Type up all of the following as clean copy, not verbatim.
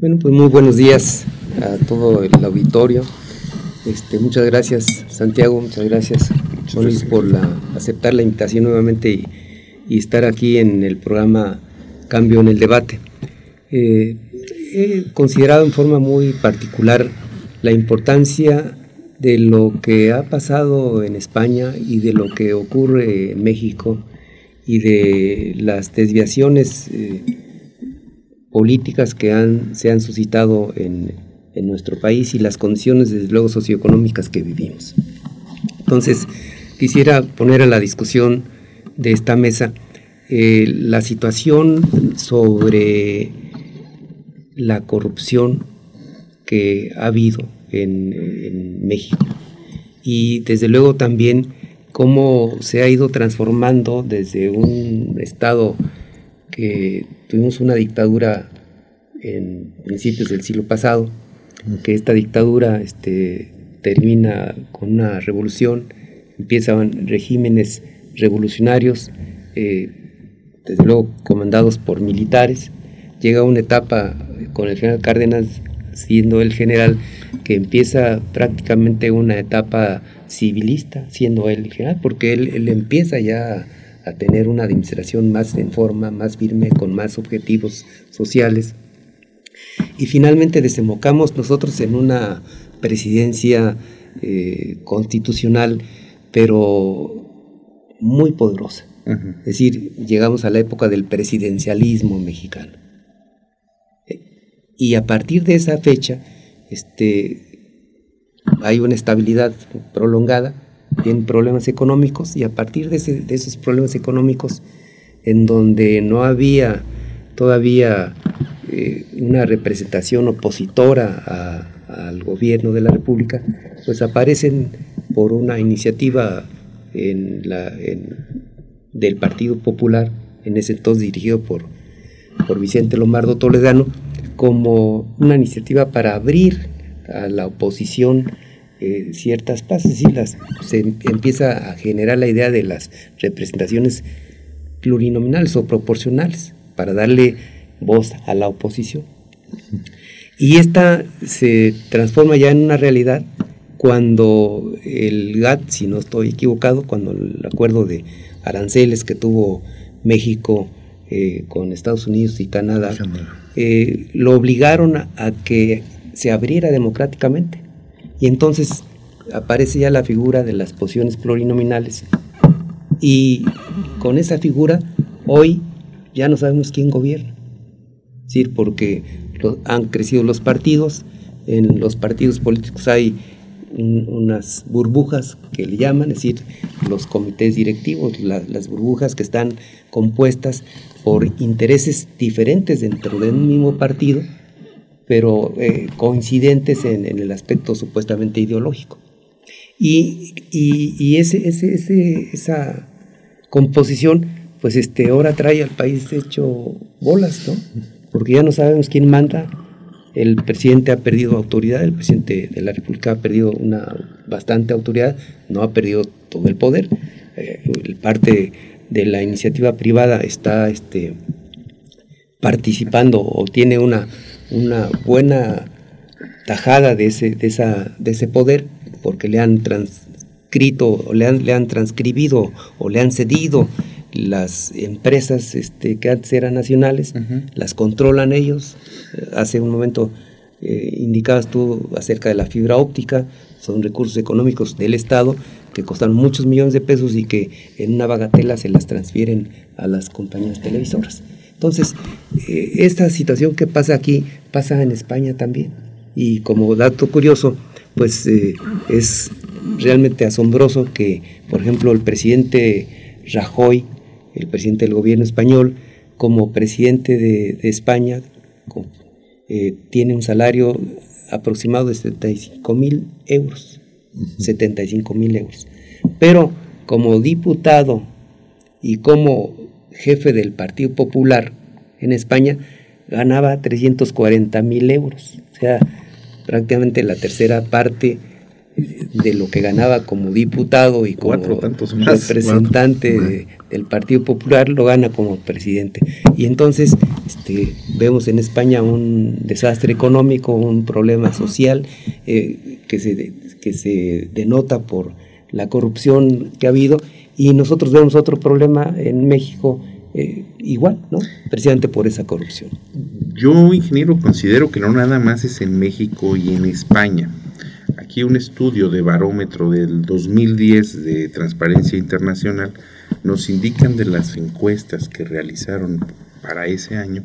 Bueno, pues muy buenos días a todo el auditorio. Muchas gracias, Santiago, muchas gracias, Luis, por aceptar la invitación nuevamente y estar aquí en el programa Cambio en el Debate. He considerado en forma muy particular la importancia de lo que ha pasado en España y de lo que ocurre en México y de las desviaciones políticas que se han suscitado en nuestro país y las condiciones, desde luego, socioeconómicas que vivimos. Entonces, quisiera poner a la discusión de esta mesa la situación sobre la corrupción que ha habido en México y, desde luego, también cómo se ha ido transformando desde un estado que tuvimos una dictadura en principios del siglo pasado, que esta dictadura termina con una revolución, empiezan regímenes revolucionarios, desde luego comandados por militares, llega una etapa con el general Cárdenas siendo el general, que empieza prácticamente una etapa civilista siendo él general, porque él empieza ya a tener una administración más en forma, más firme, con más objetivos sociales. Y finalmente desembocamos nosotros en una presidencia constitucional, pero muy poderosa. Uh-huh. Es decir, llegamos a la época del presidencialismo mexicano. Y a partir de esa fecha hay una estabilidad prolongada, tienen problemas económicos, y a partir de esos problemas económicos, en donde no había todavía una representación opositora al gobierno de la República, pues aparecen por una iniciativa del Partido Popular, en ese entonces dirigido por Vicente Lombardo Toledano, como una iniciativa para abrir a la oposición ciertas plazas, y se empieza a generar la idea de las representaciones plurinominales o proporcionales para darle voz a la oposición. Y esta se transforma ya en una realidad cuando el GATT, si no estoy equivocado, cuando el acuerdo de aranceles que tuvo México con Estados Unidos y Canadá, lo obligaron a que se abriera democráticamente. Y entonces aparece ya la figura de las posiciones plurinominales, y con esa figura hoy ya no sabemos quién gobierna. Es decir, porque han crecido los partidos, en los partidos políticos hay unas burbujas que le llaman, es decir, los comités directivos, las burbujas que están compuestas por intereses diferentes dentro de un mismo partido, pero coincidentes en el aspecto supuestamente ideológico. Y esa composición, pues ahora trae al país hecho bolas, ¿no? Porque ya no sabemos quién manda. El presidente ha perdido autoridad, el presidente de la República ha perdido bastante autoridad, no ha perdido todo el poder. Parte de la iniciativa privada está participando o tiene una buena tajada de ese poder, porque le han transcrito o le han transcribido o le han cedido las empresas que antes eran nacionales. Uh-huh. Las controlan ellos. Hace un momento indicabas tú acerca de la fibra óptica, son recursos económicos del Estado que costaron muchos millones de pesos y que en una bagatela se las transfieren a las compañías televisoras. Entonces, esta situación que pasa aquí, pasa en España también. Y como dato curioso, pues es realmente asombroso que, por ejemplo, el presidente Rajoy, el presidente del gobierno español, como presidente de España, tiene un salario aproximado de 75,000 euros. Uh-huh. 75,000 euros. Pero como diputado y como jefe del Partido Popular en España, ganaba 340,000 euros. O sea, prácticamente la tercera parte de lo que ganaba como diputado y como representante el Partido Popular lo gana como presidente. Y entonces vemos en España un desastre económico, un problema social que se denota por la corrupción que ha habido, y nosotros vemos otro problema en México igual, ¿no? Precisamente por esa corrupción. Yo, ingeniero, considero que no nada más es en México y en España. Aquí un estudio de barómetro del 2010 de Transparencia Internacional nos indican de las encuestas que realizaron para ese año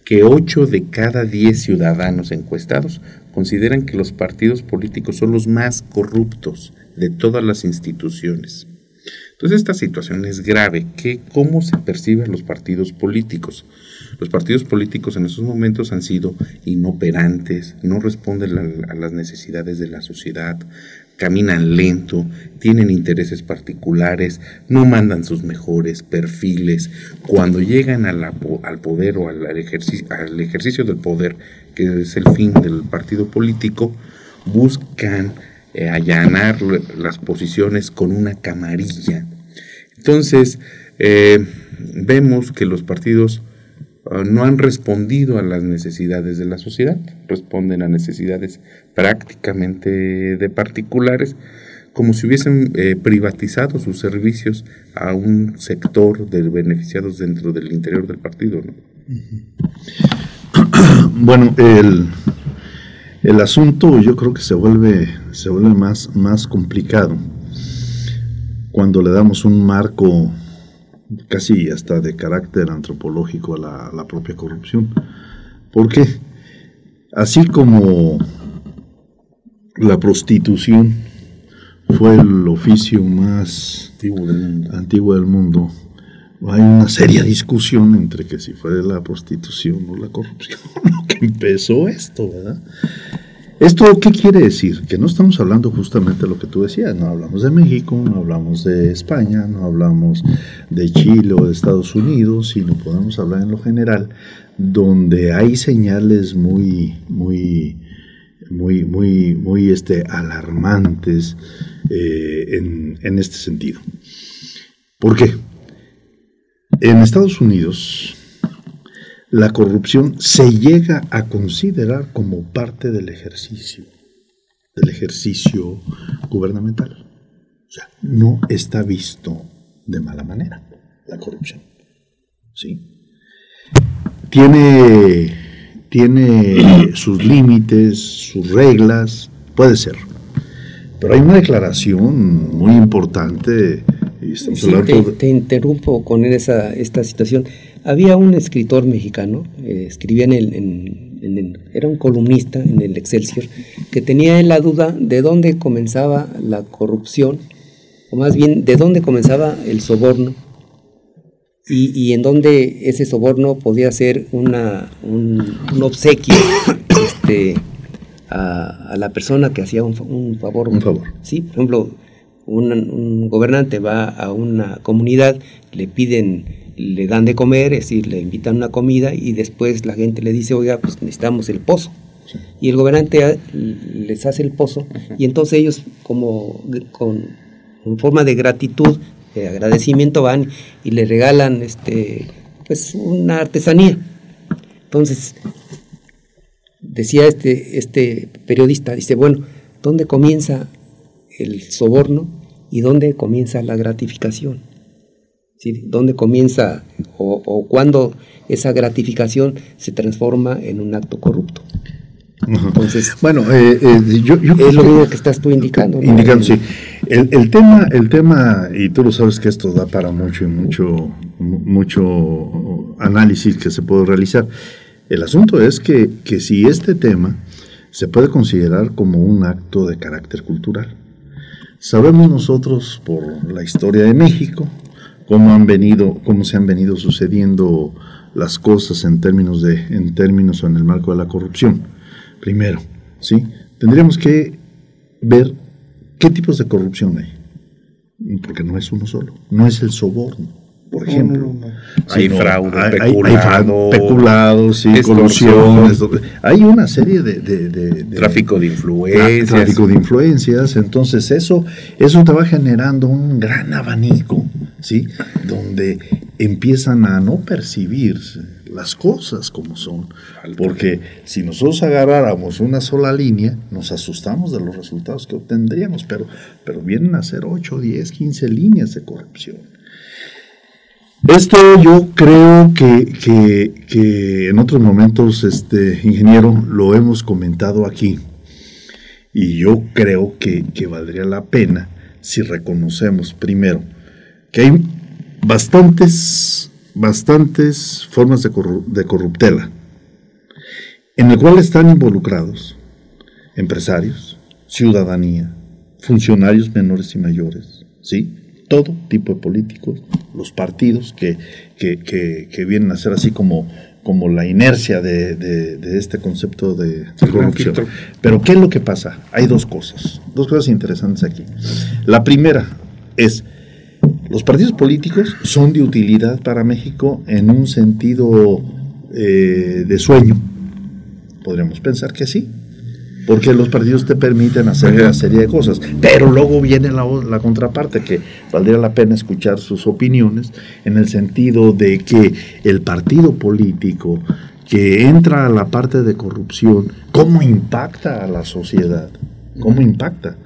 que 8 de cada 10 ciudadanos encuestados consideran que los partidos políticos son los más corruptos de todas las instituciones. Entonces esta situación es grave. ¿Cómo se perciben los partidos políticos? Los partidos políticos en esos momentos han sido inoperantes, no responden a las necesidades de la sociedad, caminan lento, tienen intereses particulares, no mandan sus mejores perfiles. Cuando llegan al poder o al ejercicio del poder, que es el fin del partido político, buscan allanar las posiciones con una camarilla. Entonces, vemos que los partidos no han respondido a las necesidades de la sociedad, responden a necesidades prácticamente de particulares, como si hubiesen privatizado sus servicios a un sector de beneficiados dentro del interior del partido, ¿no? Bueno, el asunto yo creo que se vuelve más complicado cuando le damos un marco casi hasta de carácter antropológico a la propia corrupción. Porque así como la prostitución fue el oficio más antiguo del mundo, hay una seria discusión entre que si fue la prostitución o la corrupción lo que empezó esto, ¿verdad? ¿Esto qué quiere decir? Que no estamos hablando justamente de lo que tú decías, no hablamos de México, no hablamos de España, no hablamos de Chile o de Estados Unidos, sino podemos hablar en lo general, donde hay señales muy alarmantes en este sentido. ¿Por qué? En Estados Unidos, la corrupción se llega a considerar como parte del ejercicio gubernamental. O sea, no está visto de mala manera la corrupción. ¿Sí? Tiene sus límites, sus reglas, puede ser. Pero hay una declaración muy importante. Y estamos hablando te interrumpo con esta situación. Había un escritor mexicano, escribía era un columnista en el Excelsior, que tenía la duda de dónde comenzaba la corrupción, o más bien de dónde comenzaba el soborno, y en dónde ese soborno podía ser un obsequio a la persona que hacía un favor. Un favor. Sí, por ejemplo, un gobernante va a una comunidad, le dan de comer, es decir, le invitan una comida, y después la gente le dice, oiga, pues necesitamos el pozo. Sí. Y el gobernante les hace el pozo, y entonces ellos, como con forma de gratitud, de agradecimiento, van y le regalan pues una artesanía. Entonces, decía este periodista, dice, bueno, ¿dónde comienza el soborno y dónde comienza la gratificación? ¿Sí? ¿Dónde comienza o cuándo esa gratificación se transforma en un acto corrupto? Entonces, bueno, yo es lo mismo que estás tú indicando, ¿no? Indicando, sí. El tema, y tú lo sabes que esto da para mucho análisis que se puede realizar. El asunto es que si este tema se puede considerar como un acto de carácter cultural. Sabemos nosotros por la historia de México cómo se han venido sucediendo las cosas en términos o en el marco de la corrupción. Primero, ¿sí? Tendríamos que ver qué tipos de corrupción hay, porque no es uno solo, no es el soborno, por ejemplo. Hay fraude, peculado, sí, colusión. Hay una serie de tráfico de influencias. Tráfico de influencias. Entonces eso te va generando un gran abanico, ¿sí? Donde empiezan a no percibirse las cosas como son. Porque si nosotros agarráramos una sola línea, nos asustamos de los resultados que obtendríamos, pero vienen a ser 8, 10, 15 líneas de corrupción. Esto yo creo que en otros momentos, ingeniero, lo hemos comentado aquí, y yo creo que valdría la pena si reconocemos primero que hay bastantes formas de corruptela, en el cual están involucrados empresarios, ciudadanía, funcionarios menores y mayores, ¿sí? Todo tipo de políticos, los partidos que vienen a ser así como la inercia de este concepto de corrupción. Pero ¿qué es lo que pasa? Hay dos cosas interesantes aquí. La primera es, los partidos políticos son de utilidad para México en un sentido de sueño. Podríamos pensar que sí, porque los partidos te permiten hacer una serie de cosas, pero luego viene la contraparte, que valdría la pena escuchar sus opiniones, en el sentido de que el partido político que entra a la parte de corrupción, ¿cómo impacta a la sociedad? ¿Cómo impacta?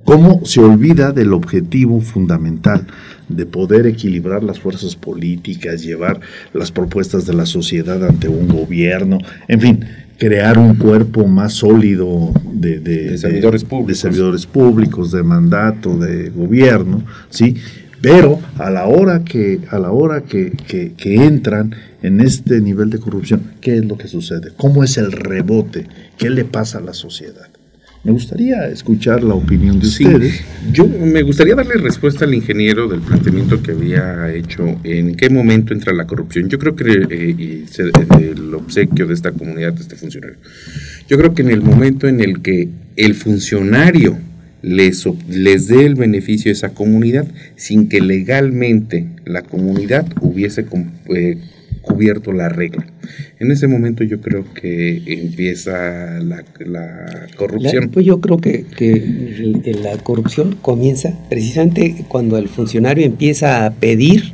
¿Cómo se olvida del objetivo fundamental de poder equilibrar las fuerzas políticas, llevar las propuestas de la sociedad ante un gobierno, en fin, crear un cuerpo más sólido de servidores públicos, de mandato, de gobierno, ¿sí? Pero a la hora que entran en este nivel de corrupción, ¿qué es lo que sucede? ¿Cómo es el rebote? ¿Qué le pasa a la sociedad? Me gustaría escuchar la opinión de ustedes. Yo me gustaría darle respuesta al ingeniero del planteamiento que había hecho, en qué momento entra la corrupción. Yo creo que el obsequio de esta comunidad, de este funcionario, yo creo que en el momento en el que el funcionario les dé el beneficio a esa comunidad sin que legalmente la comunidad hubiese cubierto la regla. En ese momento yo creo que empieza la corrupción. Pues yo creo que la corrupción comienza precisamente cuando el funcionario empieza a pedir,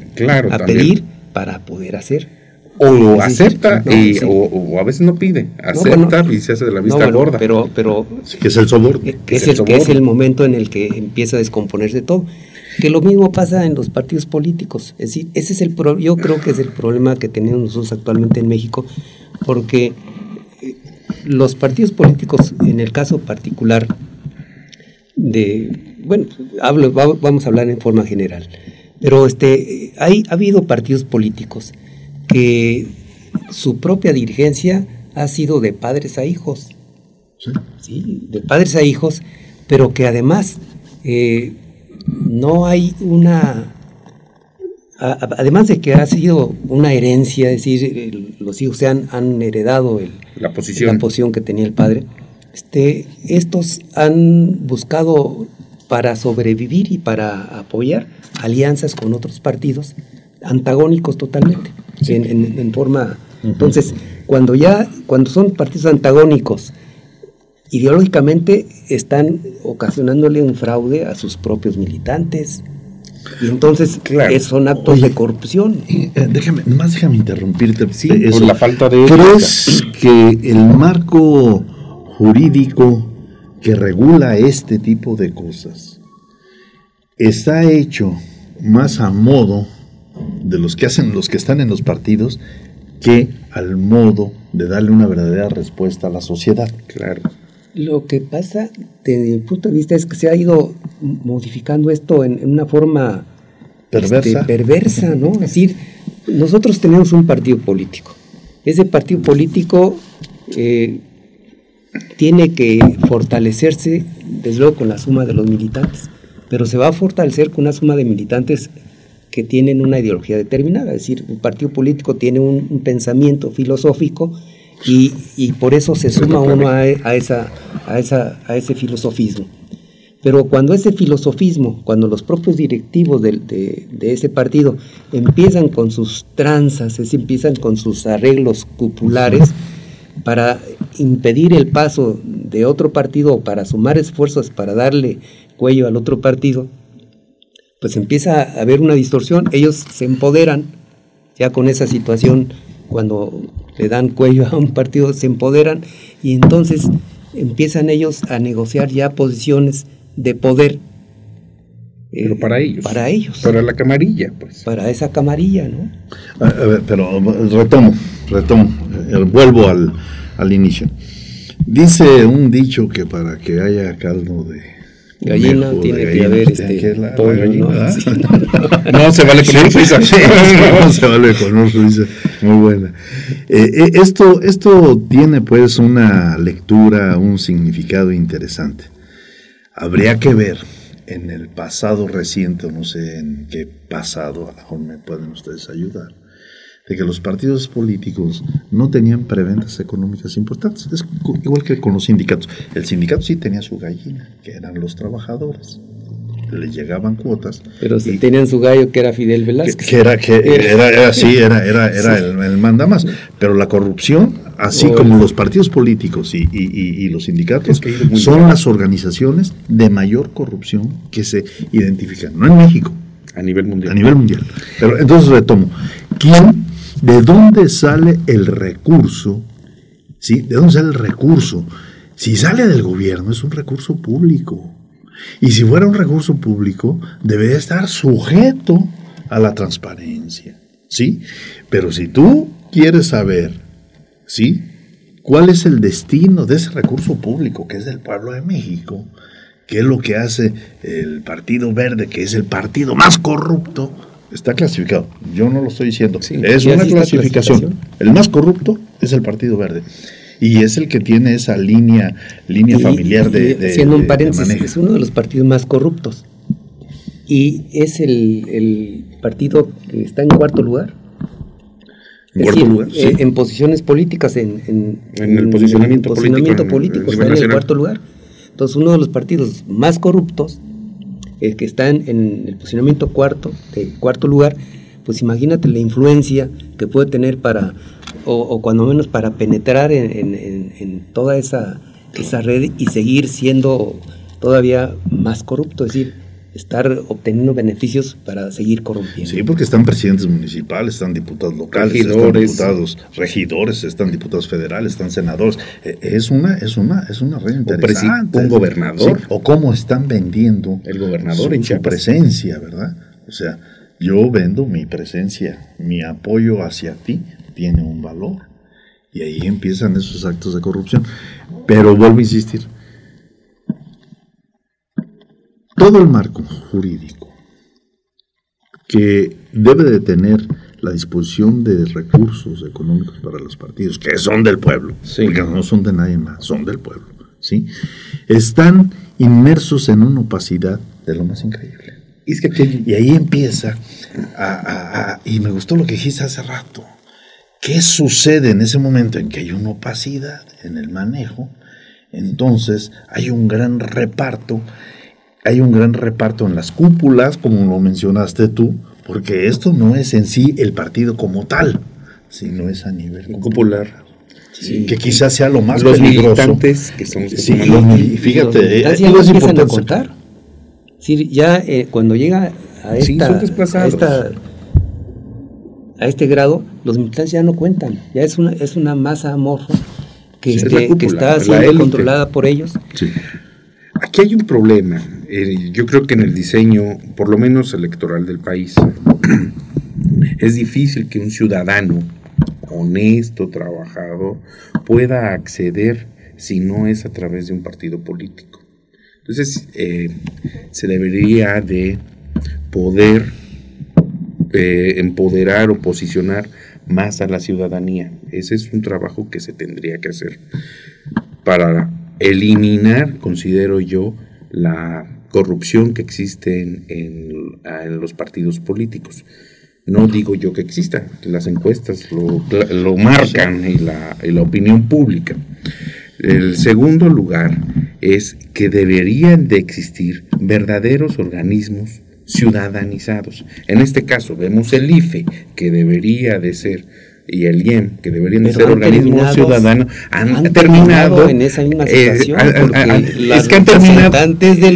para poder hacer. O lo acepta o a veces no pide, acepta y se hace de la vista gorda. Pero que es el soborno. Que es el momento en el que empieza a descomponerse todo. Que lo mismo pasa en los partidos políticos. Es decir, yo creo que es el problema que tenemos nosotros actualmente en México, porque los partidos políticos, en el caso particular vamos a hablar en forma general, pero ha habido partidos políticos que su propia dirigencia ha sido de padres a hijos, ¿sí? De padres a hijos, pero que además no hay además de que ha sido una herencia, es decir, los hijos han heredado la posición que tenía el padre, estos han buscado para sobrevivir y para apoyar alianzas con otros partidos antagónicos totalmente, en forma. Entonces, cuando son partidos antagónicos, ideológicamente están ocasionándole un fraude a sus propios militantes, y entonces son actos de corrupción. Déjame interrumpirte. Sí, por la falta de ¿crees que el marco jurídico que regula este tipo de cosas está hecho más a modo de los que están en los partidos que al modo de darle una verdadera respuesta a la sociedad? Claro. Lo que pasa, desde mi punto de vista, es que se ha ido modificando esto en una forma perversa, ¿no? Es decir, nosotros tenemos un partido político. Ese partido político tiene que fortalecerse, desde luego, con la suma de los militantes, pero se va a fortalecer con una suma de militantes que tienen una ideología determinada. Es decir, un partido político tiene un pensamiento filosófico y por eso se suma uno a ese filosofismo. Pero cuando ese filosofismo, cuando los propios directivos de ese partido empiezan con sus tranzas, empiezan con sus arreglos cupulares para impedir el paso de otro partido o para sumar esfuerzos para darle cuello al otro partido, pues empieza a haber una distorsión. Ellos se empoderan ya con esa situación, cuando le dan cuello a un partido se empoderan y entonces empiezan ellos a negociar ya posiciones de poder. Pero para ellos. Para ellos. Para la camarilla, pues. Para esa camarilla, ¿no? A ver, pero retomo, vuelvo al inicio. Dice un dicho que para que haya caldo de gallina tiene que haber pollo, ¿no? Sí. No se vale con una Suiza. No se vale con una Suiza. Muy buena. Esto tiene pues una lectura, un significado interesante. Habría que ver en el pasado reciente, no sé en qué pasado, a lo mejor me pueden ustedes ayudar, de que los partidos políticos no tenían preventas económicas importantes. Es igual que con los sindicatos. El sindicato sí tenía su gallina, que eran los trabajadores. Le llegaban cuotas. Pero si tenían su gallo, que era Fidel Velázquez. Era el mandamás. Pero la corrupción, así como los partidos políticos y los sindicatos, son las organizaciones de mayor corrupción que se identifican. No en México. A nivel mundial. A nivel mundial. Pero entonces retomo. ¿De dónde sale el recurso? ¿Sí? ¿De dónde sale el recurso? Si sale del gobierno, es un recurso público. Y si fuera un recurso público, debe estar sujeto a la transparencia, ¿sí? Pero si tú quieres saber, ¿sí?, cuál es el destino de ese recurso público, que es del pueblo de México, qué es lo que hace el Partido Verde, que es el partido más corrupto, está clasificado. Yo no lo estoy diciendo. Sí, es una clasificación. El más corrupto es el Partido Verde. Y es el que tiene esa línea familiar de haciendo un paréntesis, es uno de los partidos más corruptos. Y es el partido que está en cuarto lugar. Sí. En posiciones políticas, en el posicionamiento político está en el cuarto lugar. Entonces, uno de los partidos más corruptos, que está en el posicionamiento cuarto lugar, pues imagínate la influencia que puede tener para, o cuando menos para penetrar en toda esa red y seguir siendo todavía más corrupto, es decir, estar obteniendo beneficios para seguir corrompiendo. Sí, porque están presidentes municipales, están diputados locales, están diputados regidores, están diputados federales, están senadores. Es una red interesante. Un gobernador. Sí, o cómo están vendiendo el gobernador en su presencia, ¿verdad? O sea, yo vendo mi presencia, mi apoyo hacia ti tiene un valor. Y ahí empiezan esos actos de corrupción. Pero vuelvo a insistir, todo el marco jurídico que debe de tener la disposición de recursos económicos para los partidos, que son del pueblo, sí, porque no son de nadie más, son del pueblo, ¿sí?, están inmersos en una opacidad de lo más increíble. Y ahí empieza y me gustó lo que dijiste hace rato. ¿Qué sucede en ese momento en que hay una opacidad en el manejo? Entonces hay un gran reparto. Hay un gran reparto en las cúpulas, como lo mencionaste tú, porque esto no es en sí el partido como tal, sino es a nivel popular. Sí, que quizás sea lo más los peligroso. Militantes que son los que sí, fíjate, ya no empiezan a contar. Sí, ya cuando llega a este grado, los militantes ya no cuentan, ya es una masa amorfa que está siendo controlada por ellos. Sí. Aquí hay un problema, yo creo que en el diseño, por lo menos electoral del país, es difícil que un ciudadano honesto, trabajador, pueda acceder si no es a través de un partido político. Entonces, se debería de poder empoderar o posicionar más a la ciudadanía. Ese es un trabajo que se tendría que hacer para eliminar, considero yo, la corrupción que existe en los partidos políticos. No digo yo que exista, las encuestas lo marcan y la opinión pública. El segundo lugar es que deberían de existir verdaderos organismos ciudadanizados. En este caso vemos el IFE, que debería de ser, y el IEM, que deberían de ser organismos ciudadanos, han terminado en esa misma situación, es que han terminado representantes de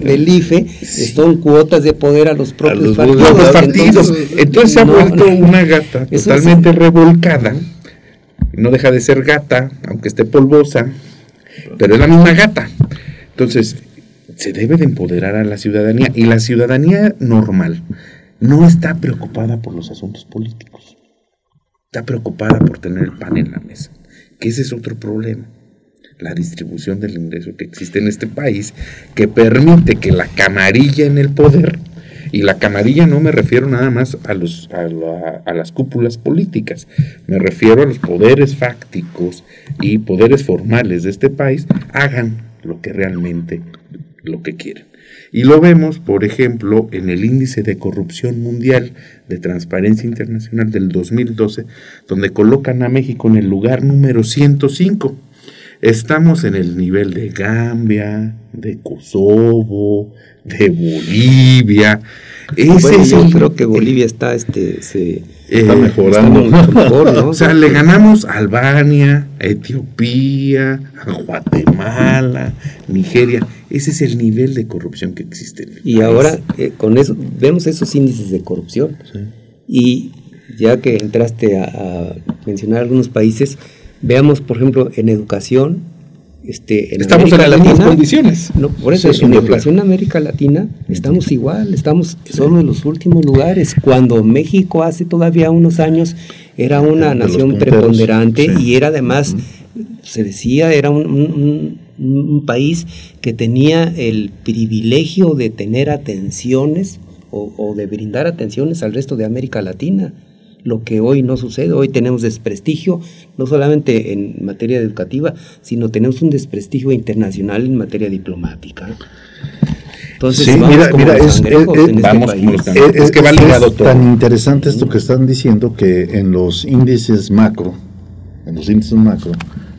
del IFE son cuotas de poder a los propios partidos. Entonces se ha vuelto una gata totalmente revolcada. No deja de ser gata, aunque esté polvosa, pero es la misma gata. Entonces se debe de empoderar a la ciudadanía, y la ciudadanía normal no está preocupada por los asuntos políticos, está preocupada por tener el pan en la mesa, que ese es otro problema, la distribución del ingreso que existe en este país, que permite que la camarilla en el poder, y la camarilla no me refiero nada más a las cúpulas políticas, me refiero a los poderes fácticos y poderes formales de este país, hagan lo que realmente lo que quieren. Y lo vemos, por ejemplo, en el índice de corrupción mundial de Transparencia Internacional del 2012, donde colocan a México en el lugar número 105. Estamos en el nivel de Gambia, de Kosovo, de Bolivia. Yo creo que Bolivia está mejorando. Está mejor, ¿no? O sea, le ganamos a Albania, a Etiopía, a Guatemala, Nigeria. Ese es el nivel de corrupción que existe en el país. Ahora con eso vemos esos índices de corrupción. Sí. Y ya que entraste a mencionar algunos países, veamos, por ejemplo, en educación, en estamos América en las mismas condiciones. No, por eso, en educación en América Latina estamos igual, somos en los últimos lugares, cuando México hace todavía unos años era una nación preponderante, y era además, se decía, era un país que tenía el privilegio de tener atenciones o de brindar atenciones al resto de América Latina. Lo que hoy no sucede. Hoy tenemos desprestigio, no solamente en materia educativa, sino tenemos un desprestigio internacional en materia diplomática. Entonces, sí, es que va ligado todo. Tan interesante esto que están diciendo, que en los índices macro,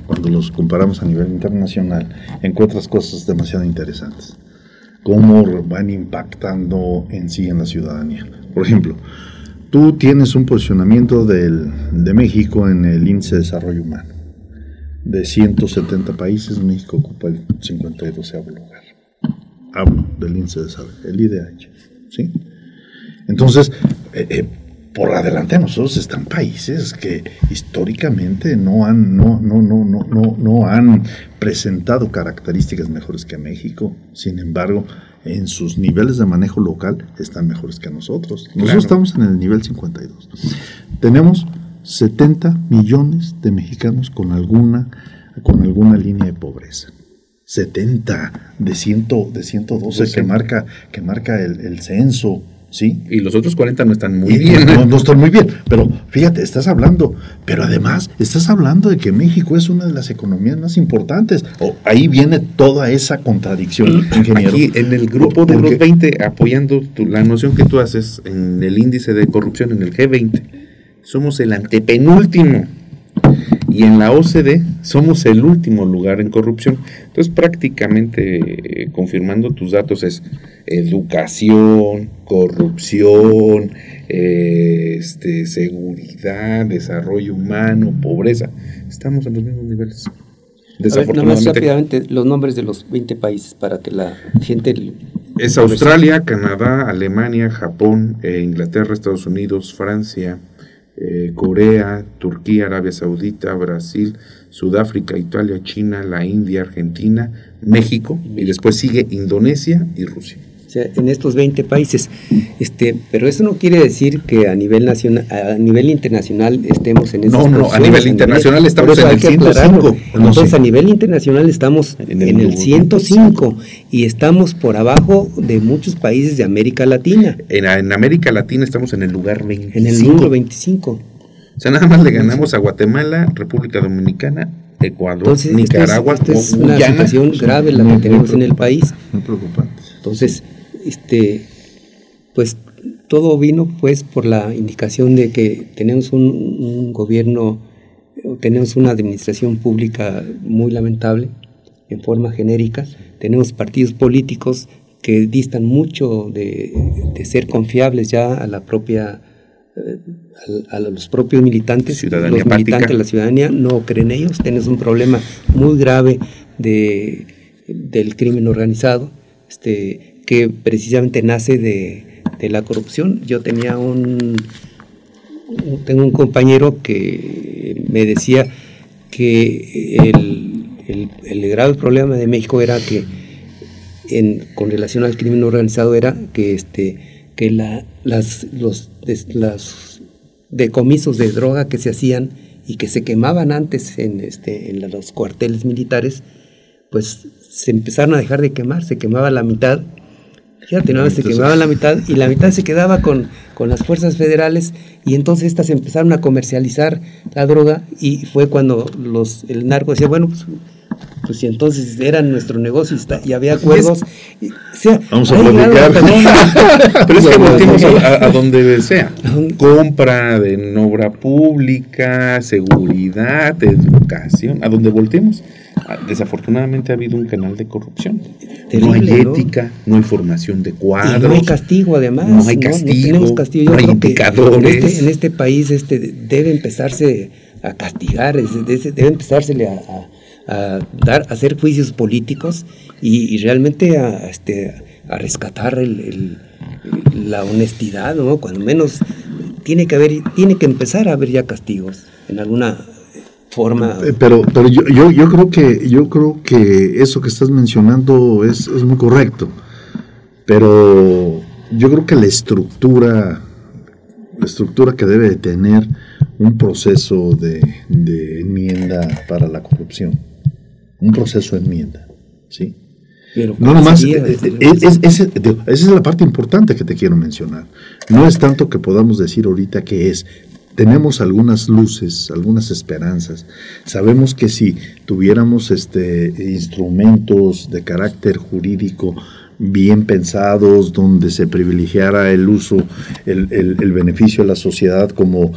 cuando los comparamos a nivel internacional, encuentras cosas demasiado interesantes. Cómo van impactando en sí en la ciudadanía. Por ejemplo, tú tienes un posicionamiento de México en el índice de desarrollo humano. De 170 países, México ocupa el 52º lugar. Hablo del índice de desarrollo, el IDH, ¿sí? Entonces, por adelante de nosotros están países que históricamente no han presentado características mejores que México. Sin embargo, en sus niveles de manejo local están mejores que nosotros. Nosotros estamos en el nivel 52. Tenemos 70 millones de mexicanos con alguna línea de pobreza. 70 de 112 que marca el censo, ¿sí? Y los otros 40 no están muy bien. No están muy bien, pero fíjate, pero además estás hablando de que México es una de las economías más importantes. Ahí viene toda esa contradicción, ingeniero. Aquí en el grupo de los 20, apoyando la noción que tú haces en el índice de corrupción, en el G20, somos el antepenúltimo. Y en la OCDE somos el último lugar en corrupción. Entonces, prácticamente, confirmando tus datos, es educación, corrupción, seguridad, desarrollo humano, pobreza. Estamos en los mismos niveles. Desafortunadamente. Nada más rápidamente los nombres de los 20 países para que la gente... Es Australia, Canadá, Alemania, Japón, Inglaterra, Estados Unidos, Francia, Corea, Turquía, Arabia Saudita, Brasil, Sudáfrica, Italia, China, la India, Argentina, México, y después sigue Indonesia y Rusia. O sea, en estos 20 países, pero eso no quiere decir que a nivel nacional, a nivel internacional estemos en esas posiciones. No, a nivel internacional estamos en el 105. Entonces, a nivel internacional estamos en el 105 y estamos por abajo de muchos países de América Latina. En América Latina estamos en el lugar 25. En el número 25. O sea, nada más le ganamos a Guatemala, República Dominicana, Ecuador, entonces, Nicaragua, es una situación grave la que tenemos en el país. Muy preocupante. Entonces, pues todo vino pues por la indicación de que tenemos un gobierno, tenemos una administración pública muy lamentable, en forma genérica, tenemos partidos políticos que distan mucho de ser confiables ya a la propia a los propios militantes. Ciudadanía los militantes de la ciudadanía no creen ellos. Tenemos un problema muy grave del crimen organizado, que precisamente nace de la corrupción. Yo tengo un compañero que me decía que el grave problema de México era que con relación al crimen organizado era que los decomisos de droga que se hacían y que se quemaban antes en los cuarteles militares, pues se empezaron a dejar de quemar, se quemaba la mitad. Fíjate, ¿no? Se quemaba la mitad y la mitad se quedaba con las fuerzas federales, y entonces estas empezaron a comercializar la droga, y fue cuando el narco decía, bueno, pues si entonces era nuestro negocio y había acuerdos. Vamos a platicar. Pero es que volvemos a donde sea. Compra en obra pública, seguridad, educación, a donde volteemos. Desafortunadamente ha habido un canal de corrupción. Terrible, no hay ética, no hay formación de cuadros. Y no hay castigo, además. No hay castigo, no tenemos castigo. Yo no hay creo indicadores. Que en este país debe empezarse a castigar, debe empezársele a hacer juicios políticos y realmente a rescatar la honestidad, ¿no? Cuando menos tiene que empezar a haber ya castigos en alguna forma. Pero yo creo que eso que estás mencionando es muy correcto, pero yo creo que la estructura que debe de tener un proceso de enmienda para la corrupción, un proceso de enmienda, ¿sí? Pero no nomás, esa es la parte importante que te quiero mencionar. No es tanto que podamos decir ahorita que tenemos algunas luces, algunas esperanzas. Sabemos que si tuviéramos instrumentos de carácter jurídico bien pensados, donde se privilegiara el uso, el beneficio a la sociedad, como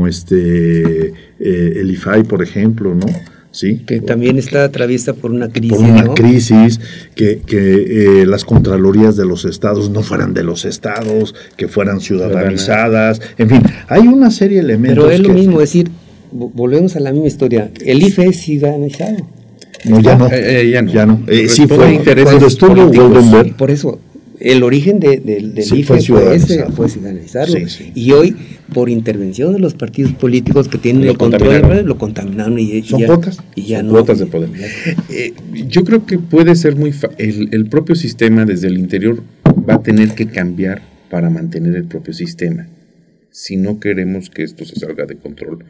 el IFAI, por ejemplo, ¿no? ¿Sí? Que también está atraviesa por una crisis. Por una crisis, que las contralorías de los estados no fueran de los estados, que fueran ciudadanizadas, en fin, hay una serie de elementos. Pero es lo mismo, es decir, volvemos a la misma historia, el IFE es ciudadanizado. No, ya no. Ya no. Sí fue intereses políticos. Por eso, el origen del IFE fue ciudadanizarlo. Sí. Y hoy, por intervención de los partidos políticos que tienen el control, lo contaminaron. Son cuotas. Y ya no. Cuotas de poder. Yo creo que puede ser el propio sistema desde el interior va a tener que cambiar para mantener el propio sistema. Si no queremos que esto se salga de control,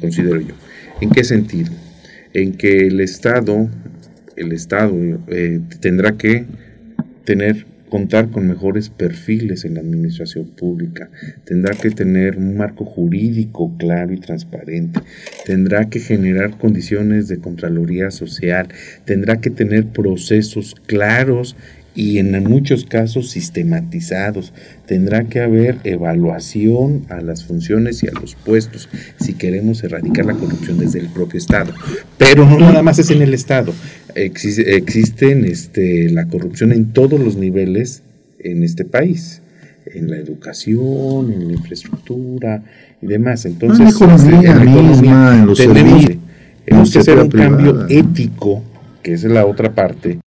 considero yo. ¿En qué sentido? En que el Estado tendrá que contar con mejores perfiles en la administración pública, tendrá que tener un marco jurídico claro y transparente, tendrá que generar condiciones de contraloría social, tendrá que tener procesos claros y en muchos casos sistematizados, tendrá que haber evaluación a las funciones y a los puestos si queremos erradicar la corrupción desde el propio Estado. Pero no nada más es en el Estado, existen la corrupción en todos los niveles en este país, en la educación, en la infraestructura y demás. Entonces, en la economía misma, en los servicios. Tenemos que hacer un cambio ético, que es la otra parte,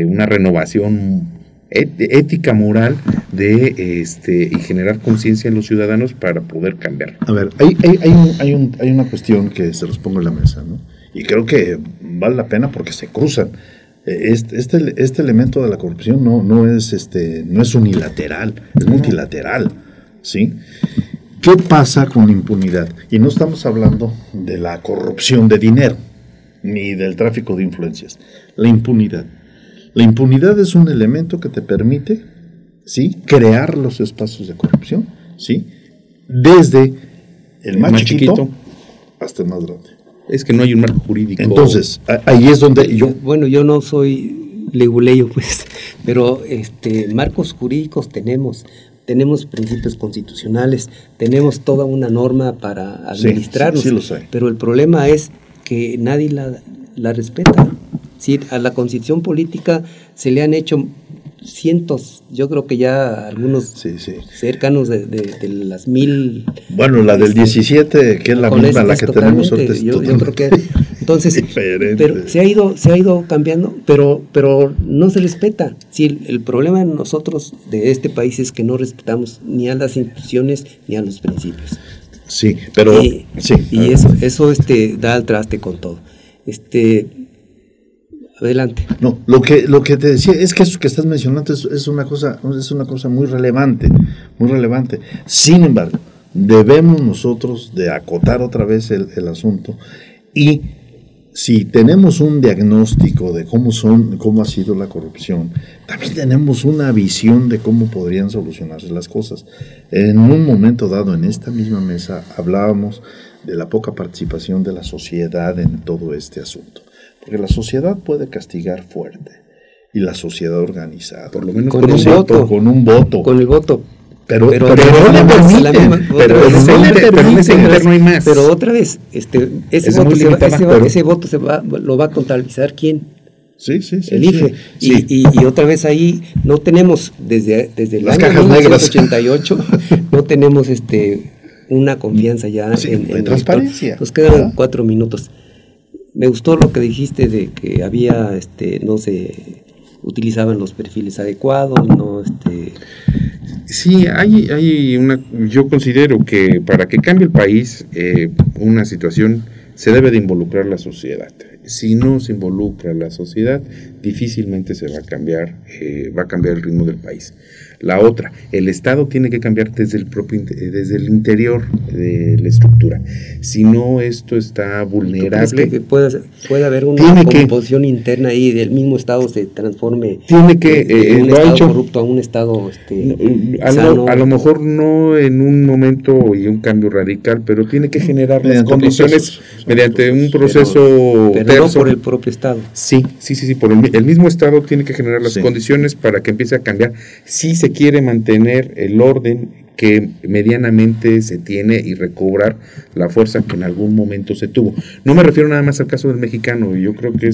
una renovación ética, moral y generar conciencia en los ciudadanos para poder cambiar. A ver, hay una cuestión que se los pongo en la mesa, ¿no? Y creo que vale la pena porque se cruzan. Este elemento de la corrupción no es unilateral, es multilateral, ¿sí? ¿Qué pasa con la impunidad? Y no estamos hablando de la corrupción de dinero, ni del tráfico de influencias. La impunidad. La impunidad es un elemento que te permite, ¿sí?, crear los espacios de corrupción, ¿sí?, desde el más chiquito hasta el más grande. Es que no hay un marco jurídico. Entonces, ahí es donde Bueno, yo no soy leguleyo, pues, pero marcos jurídicos tenemos principios constitucionales, tenemos toda una norma para administrarnos. Sí, lo sé. Pero el problema es que nadie la respeta. Sí, a la Constitución política se le han hecho cientos, yo creo que ya algunos cercanos de las 1000. Bueno, la del 17, que es la misma, la que tenemos ahorita. Yo creo que entonces, pero se ha ido cambiando, pero no se respeta. Sí, el problema de nosotros de este país es que no respetamos ni a las instituciones ni a los principios. Sí, pero y eso da al traste con todo. Adelante. No, lo que te decía es que eso que estás mencionando es una cosa muy relevante, muy relevante. Sin embargo, debemos nosotros de acotar otra vez el asunto, y si tenemos un diagnóstico de cómo ha sido la corrupción, también tenemos una visión de cómo podrían solucionarse las cosas. En un momento dado, en esta misma mesa, hablábamos de la poca participación de la sociedad en todo este asunto. Porque la sociedad puede castigar fuerte, y la sociedad organizada, por lo menos con un voto. Con el voto. Pero no hay más. Pero otra vez, ese voto lo va a contabilizar ¿quién? Sí, el IFE. Sí. Y otra vez ahí no tenemos, desde el las año cajas 1988, no tenemos una confianza ya en transparencia. Nos quedan 4 minutos. Me gustó lo que dijiste de que había, no se utilizaban los perfiles adecuados, no. Sí, yo considero que para que cambie el país, una situación, se debe de involucrar la sociedad. Si no se involucra la sociedad, difícilmente se va a cambiar el ritmo del país. La otra, el Estado tiene que cambiar desde el interior de la estructura. Si no, esto está vulnerable. Que puede haber una composición interna ahí del mismo Estado se transforme de un Estado corrupto a un Estado sano. A lo mejor no en un momento y un cambio radical, pero tiene que generar las condiciones mediante un proceso pero no por el propio Estado. Sí, por el mismo Estado tiene que generar las condiciones para que empiece a cambiar. Si se quiere mantener el orden que medianamente se tiene y recobrar la fuerza que en algún momento se tuvo. No me refiero nada más al caso del mexicano, yo creo que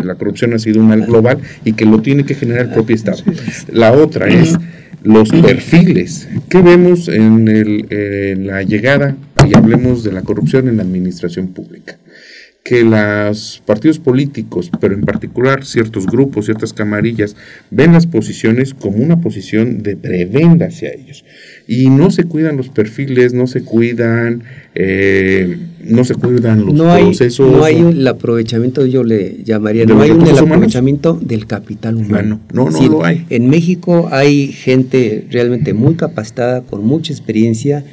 la corrupción ha sido un mal global y que lo tiene que generar el propio Estado. La otra es los perfiles. ¿Qué vemos en la llegada, y hablemos de la corrupción en la administración pública? Que los partidos políticos, pero en particular ciertos grupos, ciertas camarillas, ven las posiciones como una posición de prebenda hacia ellos. Y no se cuidan los perfiles, no se cuidan los procesos. No hay el aprovechamiento, yo le llamaría, no hay el aprovechamiento del capital humano. No lo hay. En México hay gente realmente muy capacitada, con mucha experiencia,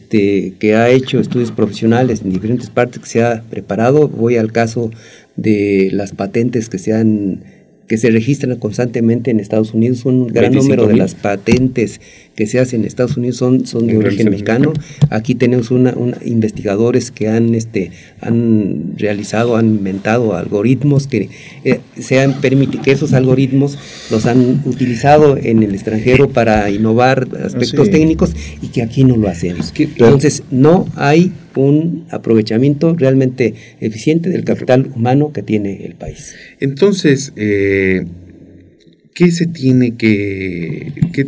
que ha hecho estudios profesionales en diferentes partes, que se ha preparado. Voy al caso de las patentes que se registran constantemente en Estados Unidos. Un gran número de las patentes que se hacen en Estados Unidos son de origen mexicano. Aquí tenemos investigadores que han inventado algoritmos que que esos algoritmos los han utilizado en el extranjero para innovar aspectos técnicos, y que aquí no lo hacemos. Entonces no hay un aprovechamiento realmente eficiente del capital humano que tiene el país. Entonces, ¿qué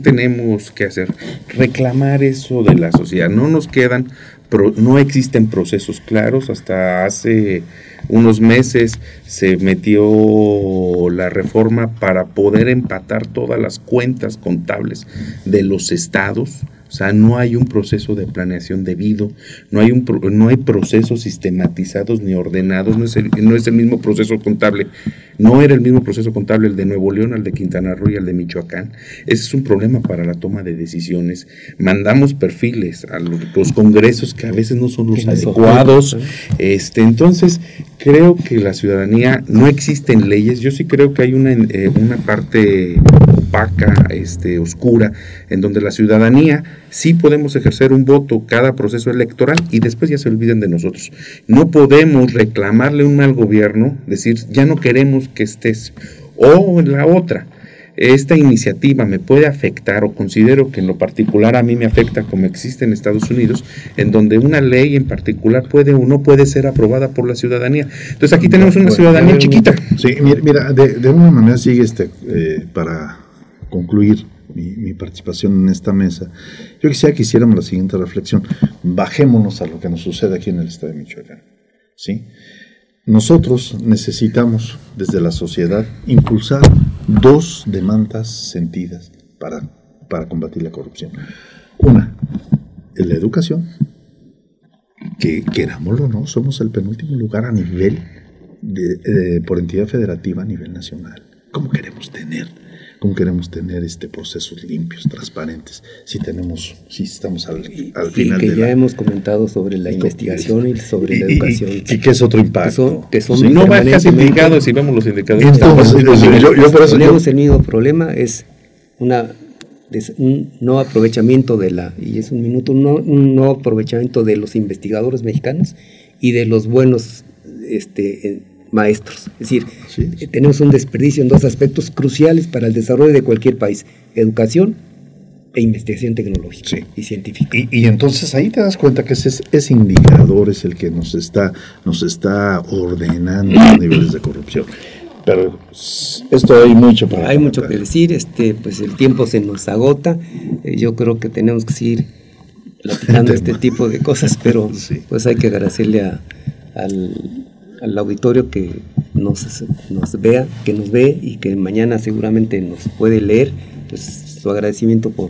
tenemos que hacer? Reclamar eso de la sociedad. No existen procesos claros. Hasta hace unos meses se metió la reforma para poder empatar todas las cuentas contables de los estados. O sea, no hay un proceso de planeación debido, no hay procesos sistematizados ni ordenados, no es el mismo proceso contable. No era el mismo proceso contable el de Nuevo León, el de Quintana Roo y el de Michoacán. Ese es un problema para la toma de decisiones. Mandamos perfiles a los congresos que a veces no son los adecuados. Entonces, creo que la ciudadanía, no existen leyes. Yo sí creo que hay una parte opaca, oscura, en donde la ciudadanía sí podemos ejercer un voto cada proceso electoral y después ya se olviden de nosotros. No podemos reclamarle un mal gobierno, decir, ya no queremos que estés. O la otra, esta iniciativa me puede afectar, o considero que en lo particular a mí me afecta como existe en Estados Unidos, en donde una ley en particular puede o no puede ser aprobada por la ciudadanía. Entonces aquí tenemos una ciudadanía chiquita. Sí, mira, de una manera sigue para concluir mi participación en esta mesa, yo quisiera que hiciéramos la siguiente reflexión. Bajémonos a lo que nos sucede aquí en el estado de Michoacán, ¿sí? Nosotros necesitamos, desde la sociedad, impulsar 2 demandas sentidas para combatir la corrupción. Una, la educación, que querámoslo o no, somos el penúltimo lugar a nivel por entidad federativa a nivel nacional. ¿Cómo queremos tener procesos limpios, transparentes, si estamos al final que ya hemos comentado sobre la investigación y sobre la educación? Y que es otro impacto. Que son Sí, no bajas indicadores, si vemos los indicadores. Entonces, yo por eso tenemos el mismo problema, es un no aprovechamiento y es un no aprovechamiento de los investigadores mexicanos y de los buenos maestros. Es decir, tenemos un desperdicio en 2 aspectos cruciales para el desarrollo de cualquier país: educación e investigación tecnológica y científica. Y entonces ahí te das cuenta que ese indicador es el que nos está ordenando los niveles de corrupción. Pero esto hay mucho que decir. Pues el tiempo se nos agota. Yo creo que tenemos que seguir platicando este tipo de cosas, pero pues hay que agradecerle al auditorio que nos ve y que mañana seguramente nos puede leer. Pues su agradecimiento por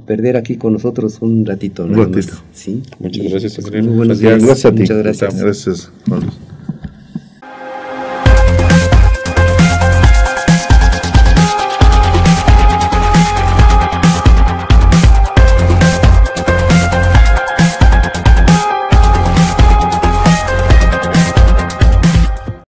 perder aquí con nosotros un ratito. Un ratito. ¿Sí? Muchas gracias. Muy buenos días. Gracias a ti. Muchas gracias. Gracias, Juan Luis.